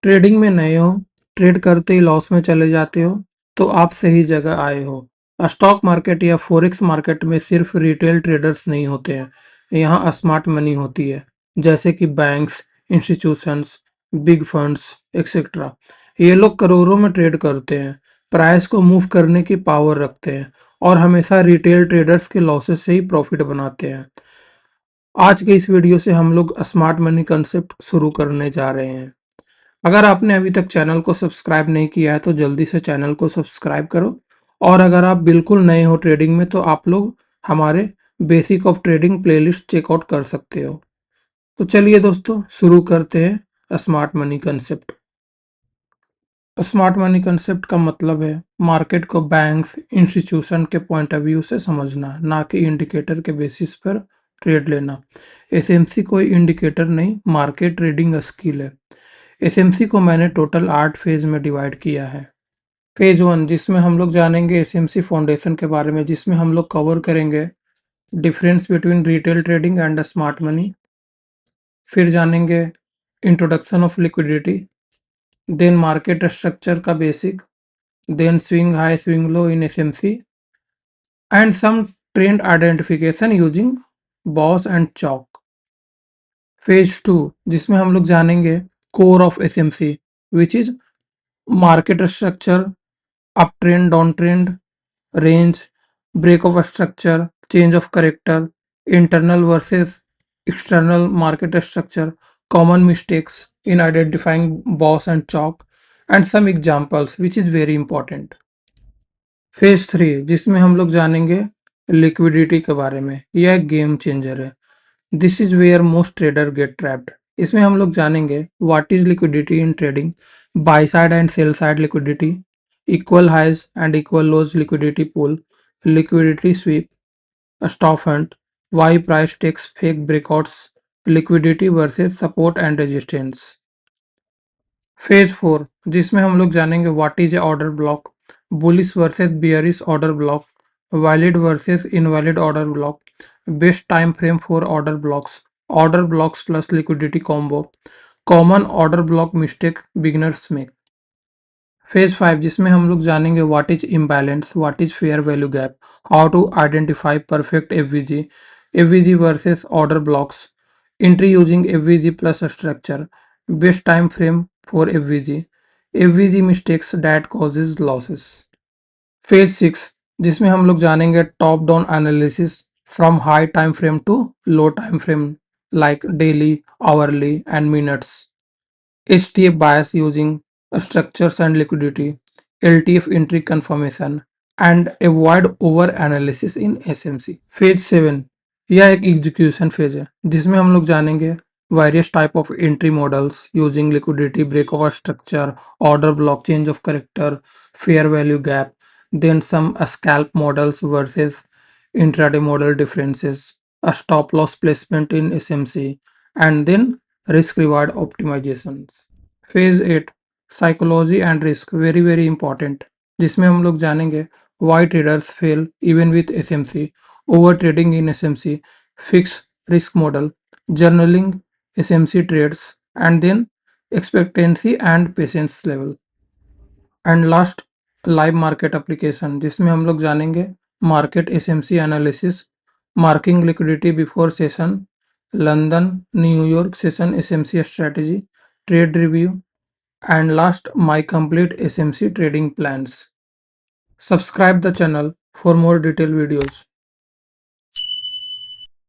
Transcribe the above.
Trading में नए हो, ट्रेड करते ही लॉस में चले जाते हो, तो आप सही जगह आए हो। स्टॉक मार्केट या फॉरेक्स मार्केट में सिर्फ रिटेल ट्रेडर्स नहीं होते हैं, यहाँ स्मार्ट मनी होती है, जैसे कि banks, institutions, big funds, etcetera. ये लोग करोड़ों में ट्रेड करते हैं, प्राइस को मूव करने की पावर रखते हैं और हमेशा रिटेल ट्रेडर्स के लॉसेस से ही प्रॉफिट बनाते हैं। आज के इस वीडियो से हम लोग स्मार्ट मनी कंसेप्ट शुरू करने जा रहे हैं। अगर आपने अभी तक चैनल को सब्सक्राइब नहीं किया है तो जल्दी से चैनल को सब्सक्राइब करो। और अगर आप बिल्कुल नए हो ट्रेडिंग में तो आप लोग हमारे basic of trading playlist check out कर सकते हो। तो चलिए दोस्तों शुरू करते हैं smart money concept. Smart money concept का मतलब है मार्केट को बैंक्स इंस्टीट्यूशन के पॉइंट ऑफ व्यू से समझना, ना कि इंडिकेटर के बेसिस पर ट्रेड लेना। एसएमसी कोई इंडिकेटर नहीं, मार्केट ट्रेडिंग स्किल है। एसएमसी को मैंने टोटल 8 फेज में डिवाइड किया है। फेज 1 जिसमें हम लोग जानेंगे एसएमसी फाउंडेशन के बारे में, जिसमें हम लोग कवर करेंगे difference between retail trading and smart money. फिर जानेंगे introduction of liquidity, then market structure का basic, then swing high swing low in SMC and some trend identification using BOS and CHoCH. Phase 2 जिसमें हम लोग जानेंगे core of SMC, which is market structure, uptrend, downtrend, range, break of structure, change of character, internal versus external market structure, common mistakes in identifying boss and chalk, and some examples which is very important. Phase 3 जिसमें हम लोग जानेंगे liquidity के बारे में, यह एक game changer है। This is where most trader get trapped. इसमें हम लोग जानेंगे what is liquidity in trading, buy side and sell side liquidity, equal highs and equal lows liquidity pool, liquidity sweep, stop hunt, why price takes fake breakouts, liquidity versus support and resistance. Phase 4 जिसमें हम लोग जानेंगे what is a order block, bullish versus bearish order block, valid versus invalid order block, best time frame for order blocks plus liquidity combo, common order block mistake beginners make. Phase 5 जिसमें हम लोग जानेंगे what is imbalance, what is fair value gap, how to identify perfect FVG, FVG versus order blocks, entry using FVG plus structure, best time frame for FVG, FVG mistakes that causes losses. Phase 6 जिसमें हम लोग जानेंगे top down analysis from high time frame to low time frame like daily, hourly and minutes, HTF bias using structures and liquidity, LTF entry confirmation, and avoid over analysis in SMC. Phase 7 यह एक execution phase है जिसमें हम लोग जानेंगे various type of entry models using liquidity, breakover structure, order block, change of character, fair value gap, then some scalp models versus intraday model differences, a stop loss placement in SMC, and then risk reward optimizations. Phase 8 psychology and risk, very very important, जिसमें हम लोग जानेंगे why traders fail even with SMC, over trading in SMC, fix risk model, journaling SMC trades, and then expectancy and patience level, and last live market application, जिसमें हम लोग जानेंगे market SMC analysis, marking liquidity before session, London New York session SMC strategy, trade review, and last my complete SMC trading plans. Subscribe the channel for more detailed videos.